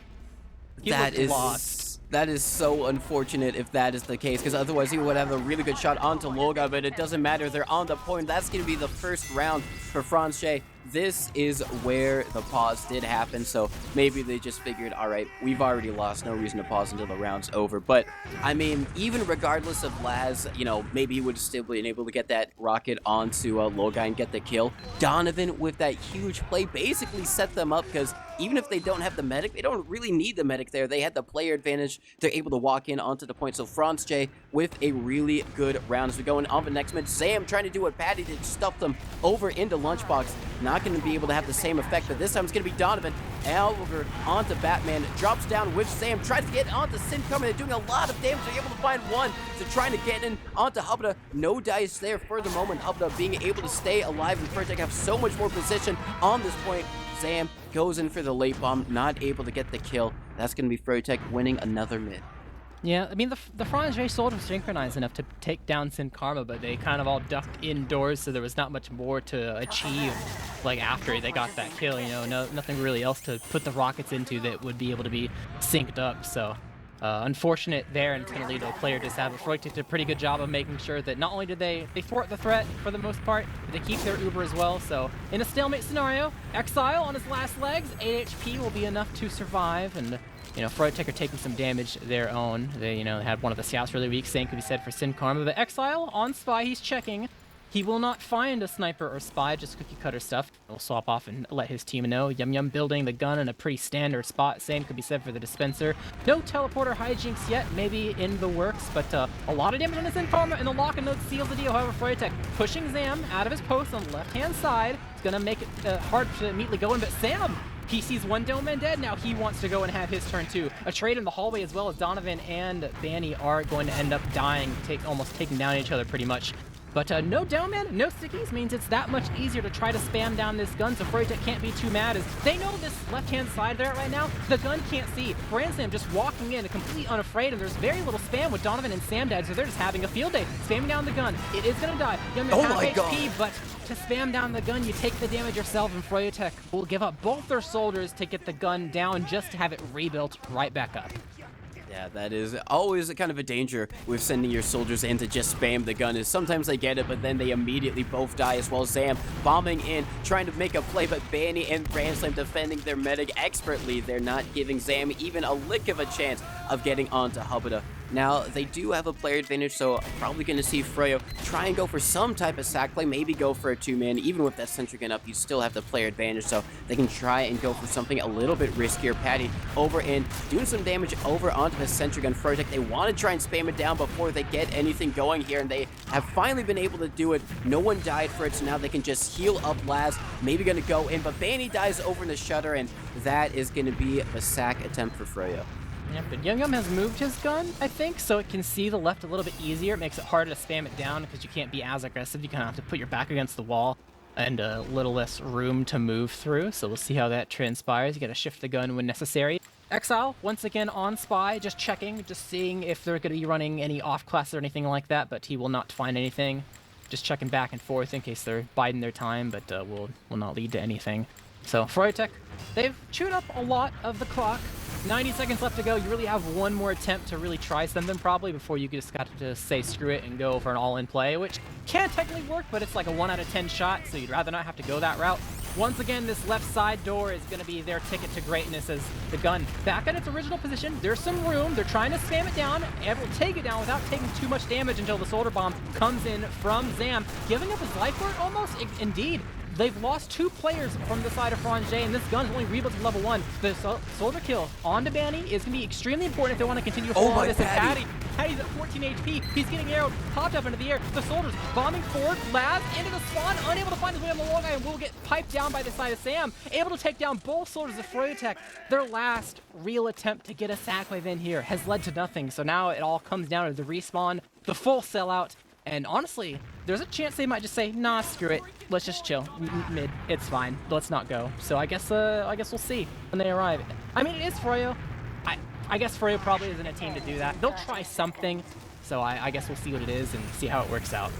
He That looked is lost. that is so unfortunate if that is the case, because otherwise he would have a really good shot onto Lolga, but it doesn't matter. They're on the point. That's going to be the first round for Franzj. This is where the pause did happen, so maybe they just figured, all right, we've already lost, no reason to pause until the round's over. But, I mean, even regardless of Laz, you know, maybe he would have still been able to get that rocket onto Lolga and get the kill. Donovan, with that huge play, basically set them up, because even if they don't have the medic, they don't really need the medic there. They had the player advantage. They're able to walk in onto the point. So Franzj with a really good round. As we go in on the next mid, Sam trying to do what Patty did, stuff them over into Lunchbox. Not going to be able to have the same effect, but this time it's going to be Donovan. Over onto Batman, drops down with Sam, tries to get onto Syncom. They're doing a lot of damage. They're able to find one. So trying to get in onto Hubda. No dice there for the moment. Hubda being able to stay alive, and Froyotech have so much more position on this point. Sam goes in for the late bomb, not able to get the kill. That's going to be Froyotech winning another mid. Yeah, I mean, the Franzj soldiers synchronized enough to take down Sin Karma, but they kind of all ducked indoors, so there was not much more to achieve, like, after they got that kill, you know, nothing really else to put the rockets into that would be able to be synced up, so... unfortunate there, and it's going to lead to a player disab. Froyotech did a pretty good job of making sure that not only did they thwart the threat for the most part, but they keep their Uber as well. So in a stalemate scenario, Exile on his last legs, 8 HP will be enough to survive, and you know, Froyotech are taking some damage their own. They, you know, had one of the scouts really weak. Same could be said for Sin Karma, but Exile on Spy, he's checking. He will not find a sniper or spy, just cookie cutter stuff. He'll swap off and let his team know. Yum Yum building the gun in a pretty standard spot. Same could be said for the dispenser. No teleporter hijinks yet, maybe in the works, but a lot of damage on his Karma, and the lock and node seals the deal. However, Froyotech pushing Zam out of his post on the left-hand side. It's gonna make it hard to immediately go in, but Sam, he sees one Dome Man dead. Now he wants to go and have his turn too. A trade in the hallway as well as Donovan and Banny are going to end up dying, almost taking down each other pretty much. But no Dome Man, no stickies means it's that much easier to try to spam down this gun, so Froyotech can't be too mad as they know this left-hand side there right now, the gun can't see. Branson just walking in, complete unafraid, and there's very little spam with Donovan and Sam dead, so they're just having a field day. Spamming down the gun. It is going to die. Young Oh half my HP, God. but to spam down the gun, you take the damage yourself, and Froyotech will give up both their soldiers to get the gun down just to have it rebuilt right back up. Yeah, that is always a kind of a danger with sending your soldiers in to just spam the gun, is sometimes they get it, but then they immediately both die as well. Zam bombing in, trying to make a play, but Banny and Branson defending their medic expertly. They're not giving Zam even a lick of a chance of getting onto Hubada. Now, they do have a player advantage, so probably going to see Froyo try and go for some type of sack play, maybe go for a two-man. Even with that sentry gun up, you still have the player advantage, so they can try and go for something a little bit riskier. Patty over in, doing some damage over onto the sentry gun. Froyotech, they want to try and spam it down before they get anything going here, and they have finally been able to do it. No one died for it, so now they can just heal up Laz. Maybe going to go in, but Banny dies over in the shutter, and that is going to be a sack attempt for Froyo. Yeah, but Yum Yum has moved his gun, I think, so it can see the left a little bit easier. It makes it harder to spam it down because you can't be as aggressive. You kind of have to put your back against the wall. and a little less room to move through, so we'll see how that transpires. You gotta shift the gun when necessary. Exile, once again on Spy, just checking, just seeing if they're gonna be running any off-class or anything like that, but he will not find anything. Just checking back and forth in case they're biding their time, but will not lead to anything. So, Froyotech, they've chewed up a lot of the clock. 90 seconds left to go. You really have one more attempt to really try something probably before you just got to say screw it and go for an all-in play, which can technically work, but it's like a 1 out of 10 shot, so you'd rather not have to go that route. Once again, this left side door is going to be their ticket to greatness as the gun back at its original position. There's some room. They're trying to spam it down and will take it down without taking too much damage until the soldier bomb comes in from Zam, giving up his life for it almost. Indeed. They've lost 2 players from the side of Franzj, and this gun is only rebuilt to level 1. The soldier kill onto Banny is going to be extremely important if they want to continue following this. Patty's at 14 HP. He's getting arrowed, popped up into the air. The soldiers bombing forward. Laz into the spawn, unable to find his way on the wall guy, and will get piped down by the side of Sam. Able to take down both soldiers of Froyotech. Their last real attempt to get a sack wave in here has led to nothing, so now it all comes down to the respawn, the full sellout. And honestly, there's a chance they might just say, nah, screw it. Let's just chill. Mid. It's fine. Let's not go. So I guess we'll see when they arrive. I mean, it is Froyo. I guess Froyo probably isn't a team to do that. They'll try something. So I guess we'll see what it is and see how it works out.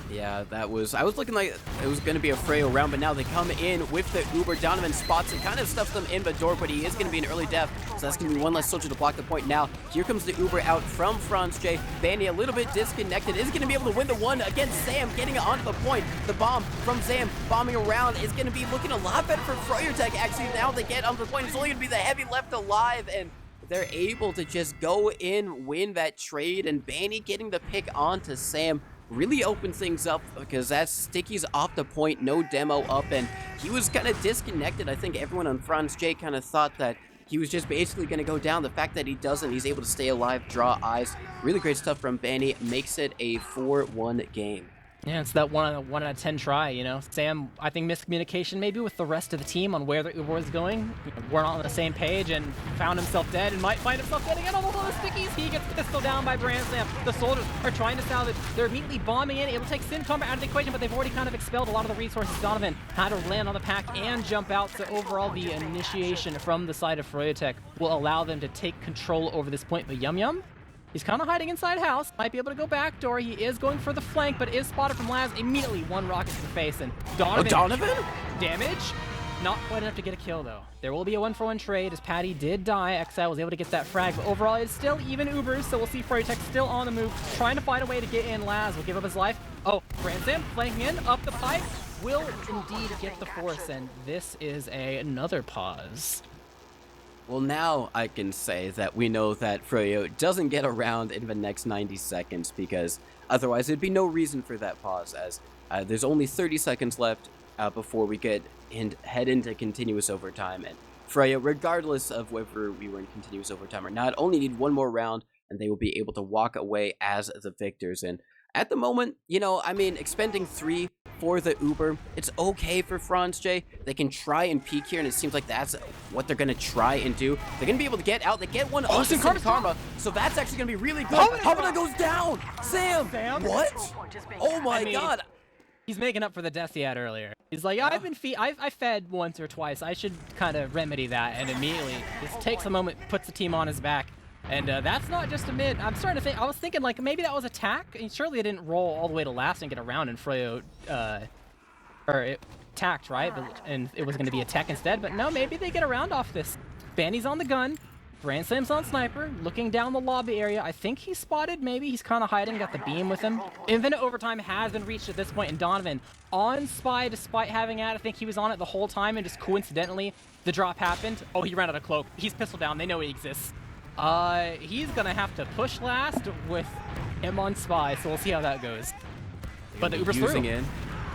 Yeah, I was looking like it was going to be a Freyo round, but now they come in with the Uber. Donovan spots it, kind of stuffs them in the door, but he is going to be an early death, so that's going to be one less soldier to block the point now. Here comes the Uber out from Franzj. Banny a little bit disconnected, is going to be able to win the one against Sam, getting it onto the point. The bomb from Sam bombing around is going to be looking a lot better for Froyotech, actually. Now they get onto the point, it's only going to be the heavy left alive, and they're able to just go in, win that trade, and Banny getting the pick onto Sam really opens things up because that Sticky's off the point, no demo up, and he was kind of disconnected. I think everyone on Franzj kind of thought that he was just basically going to go down. The fact that he doesn't, he's able to stay alive, draw eyes. Really great stuff from Banny, makes it a 4-1 game. Yeah, it's that 1 out of 10 try, you know. Sam, I think miscommunication maybe with the rest of the team on where the Uber was going. We're not on the same page and found himself dead and might find himself dead again. Almost on the Stickies. He gets pistoled down by Sam. The soldiers are trying to salvage. They're immediately bombing in, able to take Sin Combat out of the equation, but they've already kind of expelled a lot of the resources. Donovan had to land on the pack and jump out, so overall the initiation from the side of Froyotech will allow them to take control over this point. But Yum, he's kind of hiding inside house. Might be able to go back door. He is going for the flank, but is spotted from Laz. Immediately, 1 rocket to the face, and Donovan? Damage? Not quite enough to get a kill, though. There will be a 1-for-1 trade, as Patty did die. Exile was able to get that frag, but overall, it's still even Ubers, so we'll see Froyotech still on the move, trying to find a way to get in. Laz will give up his life. Oh, Franzj flanking in, up the pipe, will indeed get the force, and this is another pause. Well, now I can say that we know that Froyo doesn't get around in the next 90 seconds because otherwise there'd be no reason for that pause, as there's only 30 seconds left before we head into continuous overtime. And Froyo, regardless of whether we were in continuous overtime or not, only need 1 more round and they will be able to walk away as the victors. And at the moment, you know, I mean, expending 3 for the Uber, it's okay for Franzj. They can try and peek here, and it seems like that's what they're going to try and do. They're going to be able to get out. They get one on Karma, so that's actually going to be really good. Hamada goes down! Sam! What? Oh my god! He's making up for the death he had earlier. He's like, yeah, I fed once or twice. I should kind of remedy that, and immediately just takes a moment, puts the team on his back. And that's not just a mid. I'm starting to think, I was thinking like maybe that was a tack. And surely it didn't roll all the way to last and get around and Froyo, or it tacked, right? And it was going to be a tech instead. But no, maybe they get around off this. Banny's on the gun. Sam's on sniper, looking down the lobby area. I think he's spotted, maybe. He's kind of hiding, got the beam with him. Infinite overtime has been reached at this point, and Donovan on Spy despite having it. I think he was on it the whole time, and just coincidentally, the drop happened. Oh, he ran out of cloak. He's pistol down. They know he exists. He's gonna have to push last with him on Spy, so we'll see how that goes. But the Uber's using in.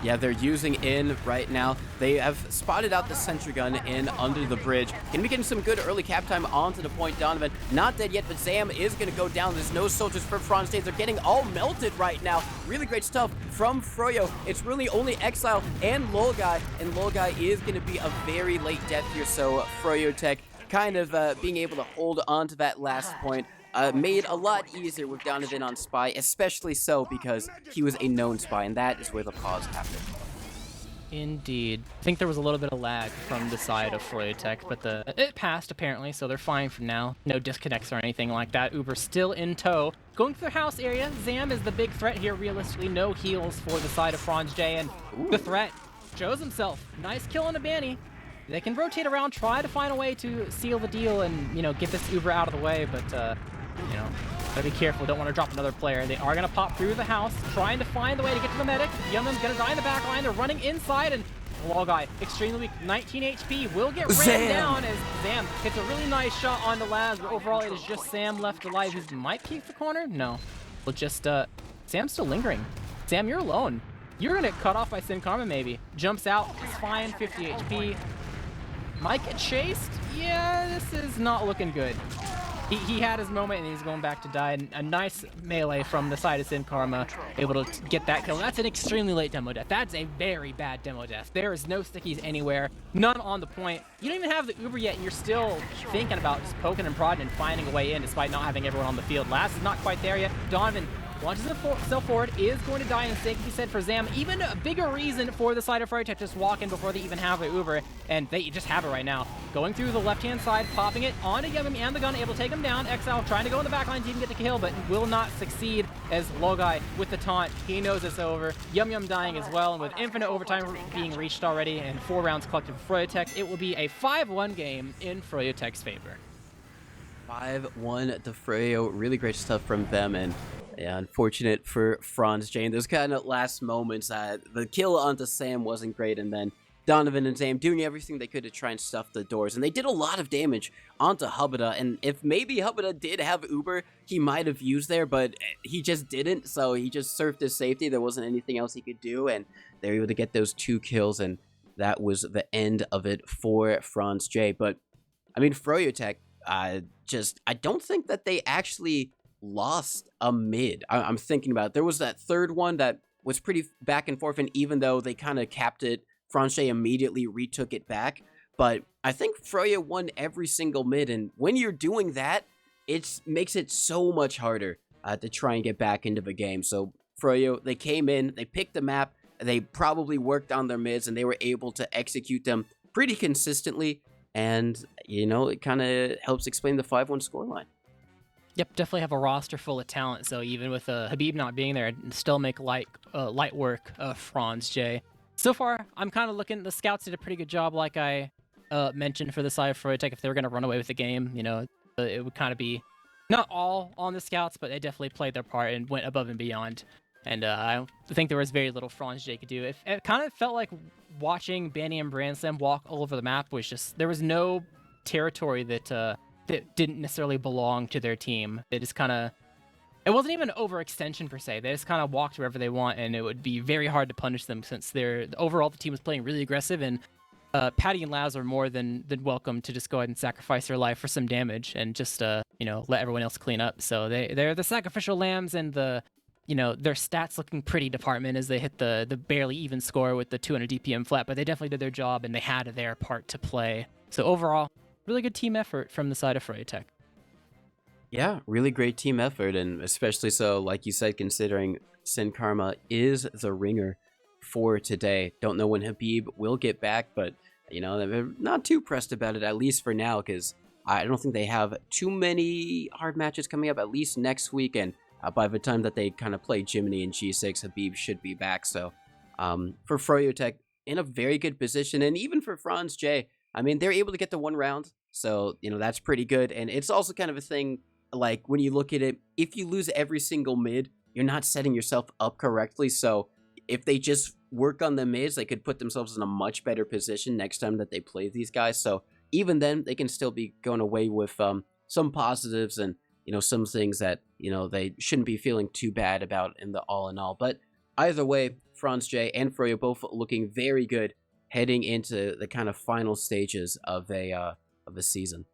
Yeah, they're using in right now. They have spotted out the sentry gun in under the bridge. Gonna be getting some good early cap time onto the point. Donovan not dead yet, but Sam is gonna go down. There's no soldiers for Franzj. They're getting all melted right now. Really great stuff from Froyo. It's really only Exile and Lolguy, and Lolguy is gonna be a very late death here, so Froyotech kind of being able to hold on to that last point made a lot easier with Donovan on Spy, especially so because he was a known Spy, and that is where the pause happened. Indeed. I think there was a little bit of lag from the side of Froyotech, but it passed apparently, so they're fine for now. No disconnects or anything like that. Uber's still in tow. Going through the house area, Zam is the big threat here realistically. No heals for the side of Franzj, and the threat shows himself. Nice kill on a Banny. They can rotate around, try to find a way to seal the deal and, get this Uber out of the way, but, gotta be careful. Don't want to drop another player. They are going to pop through the house, trying to find the way to get to the medic. Yum-Yum's going to die in the back line. They're running inside, and Wall Guy, extremely weak, 19 HP, will get ran down as Zam hits a really nice shot on the labs, but overall it is just Sam left alive, who might peek the corner? No. Well, just, Sam's still lingering. Sam, you're alone. You're going to get cut off by Sin Karma, maybe. Jumps out, it's fine, 50 HP. Might get chased? Yeah, this is not looking good. He had his moment and he's going back to die. And a nice melee from the side of Sin Karma, able to get that kill. And that's an extremely late demo death. That's a very bad demo death. There is no stickies anywhere, none on the point. You don't even have the Uber yet, and you're still thinking about just poking and prodding and finding a way in despite not having everyone on the field. Last is not quite there yet. Donovan launches himself forward, is going to die in sync, he said, for Zam. Even a bigger reason for the side of Froyotech just walk in before they even have the Uber, and they just have it right now. Going through the left-hand side, popping it onto Yum and the gun, able to take him down. Exile trying to go in the back line to even get the kill, but will not succeed as Logai with the taunt. He knows it's over. Yum dying as well, and with infinite overtime being reached already and 4 rounds collected for Froyotech, it will be a 5-1 game in Froyotech's favor. 5-1 to Froyo. Really great stuff from them, and yeah, unfortunate for Franzj. And those kind of last moments, the kill onto Sam wasn't great, and then Donovan and Sam doing everything they could to try and stuff the doors, and they did a lot of damage onto Hubada. And if maybe Hubada did have Uber, he might have used there, but he just didn't, so he just surfed his safety. There wasn't anything else he could do, and they were able to get those 2 kills, and that was the end of it for Franzj. But I mean, Froyotech, I don't think that they actually lost a mid. I'm thinking about it. There was that third one that was pretty back and forth, and even though they kind of capped it, Franzj immediately retook it back. But I think Froyo won every single mid, and when you're doing that, it makes it so much harder to try and get back into the game. So Froyo, they came in, they picked the map, they probably worked on their mids, and they were able to execute them pretty consistently. And, it kind of helps explain the 5-1 scoreline. Yep, definitely have a roster full of talent. So even with Habib not being there, it'd still make light work of Franzj. So far, I'm kind of looking. The scouts did a pretty good job, like I mentioned, for the side of Froyotech. If they were going to run away with the game, it would kind of be not all on the scouts, but they definitely played their part and went above and beyond. And I think there was very little Franzj could do. It kind of felt like watching Banny and Brandslam walk all over the map was just, there was no territory that didn't necessarily belong to their team. They just kind of, it wasn't even an overextension per se. They just kind of walked wherever they want, and it would be very hard to punish them since overall the team was playing really aggressive, and Patty and Laz are more than welcome to just go ahead and sacrifice their life for some damage and just let everyone else clean up. So they're the sacrificial lambs, and their stats looking pretty department as they hit the barely even score with the 200 DPM flat, but they definitely did their job and they had their part to play. So overall, really good team effort from the side of Froyotech. Yeah, really great team effort, and especially so, like you said, considering Sin Karma is the ringer for today. Don't know when Habib will get back, but, they're not too pressed about it, at least for now, because I don't think they have too many hard matches coming up, at least next week, and by the time that they kind of play Jiminy and G6, Habib should be back. So for Froyotech, in a very good position, and even for Franzj, I mean, they're able to get to 1 round, so, that's pretty good, and it's also kind of a thing. Like, when you look at it, if you lose every single mid, you're not setting yourself up correctly. So if they just work on the mids, they could put themselves in a much better position next time that they play these guys. So even then, they can still be going away with some positives and, some things that, they shouldn't be feeling too bad about in the all in all. But either way, Franzj and Froyo both looking very good heading into the kind of final stages of a season.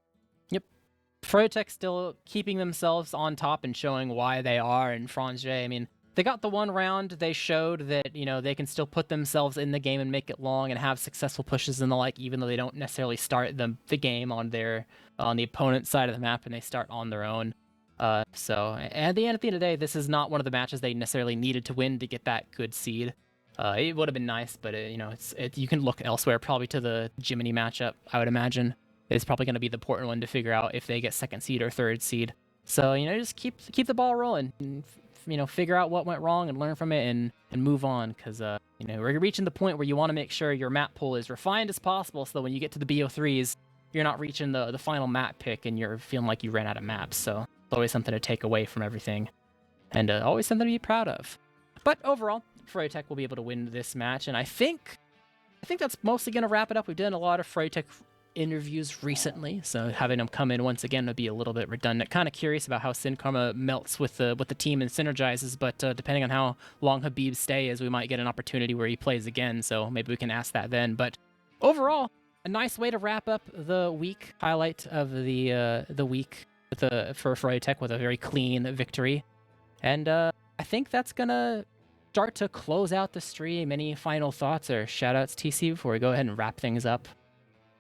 Froyotech still keeping themselves on top and showing why they are, and Franzj, I mean, they got the 1 round. They showed that, they can still put themselves in the game and make it long and have successful pushes and the like, even though they don't necessarily start the game on the opponent's side of the map, and they start on their own. So at the end of the day, this is not one of the matches they necessarily needed to win to get that good seed. It would have been nice, but you can look elsewhere, probably to the Jiminy matchup. I would imagine is probably going to be the important one to figure out if they get second seed or third seed. So just keep the ball rolling, and figure out what went wrong and learn from it and move on, because we're reaching the point where you want to make sure your map pool is refined as possible, so that when you get to the BO3s, you're not reaching the final map pick and you're feeling like you ran out of maps. So it's always something to take away from everything, and always something to be proud of. But overall, Froyotech will be able to win this match, and I think that's mostly going to wrap it up. We've done a lot of Froyotech interviews recently, so having them come in once again would be a little bit redundant. Kind of curious about how Sin Karma melts with the team and synergizes, but depending on how long Habib's stay is, we might get an opportunity where he plays again, so maybe we can ask that then. But overall, a nice way to wrap up the week. Highlight of the week for Froyotech with a very clean victory, and I think that's gonna start to close out the stream. Any final thoughts or shoutouts, TC, before we go ahead and wrap things up?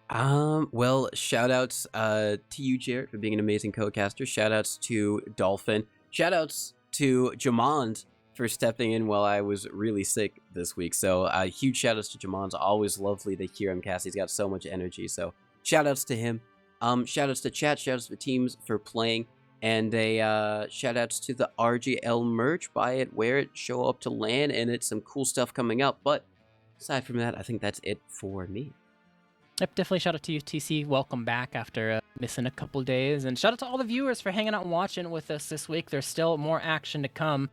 Well, shoutouts to you, Jarrett, for being an amazing co-caster. Shoutouts to Dolphin. Shoutouts to Jamond for stepping in while I was really sick this week. So huge shoutouts to Jamond. Always lovely to hear him cast. He's got so much energy. So shoutouts to him. Shoutouts to chat. Shoutouts to teams for playing. And a shoutouts to the RGL merch. Buy it, wear it, show up to LAN, and it's some cool stuff coming up. But aside from that, I think that's it for me. Yep, definitely shout out to you, TC. Welcome back after missing a couple days. And shout out to all the viewers for hanging out and watching with us this week. There's still more action to come.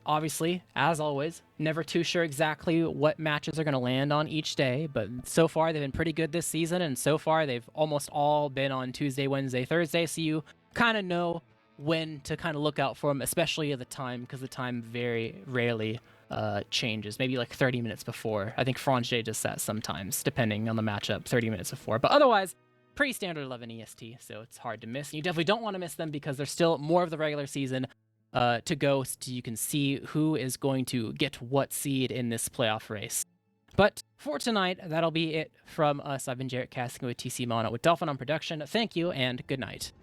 Obviously, as always, never too sure exactly what matches are going to land on each day, but so far they've been pretty good this season, and so far they've almost all been on Tuesday, Wednesday, Thursday, so you kind of know when to kind of look out for them, especially at the time, because the time very rarely changes, maybe like 30 minutes before. I think Franzj does that sometimes, depending on the matchup, 30 minutes before. But otherwise, pretty standard 11 EST, so it's hard to miss. And you definitely don't want to miss them because there's still more of the regular season to go, so you can see who is going to get what seed in this playoff race. But for tonight, that'll be it from us. I've been Jarrett, casting with TC Mono with Dolphin on production. Thank you, and good night.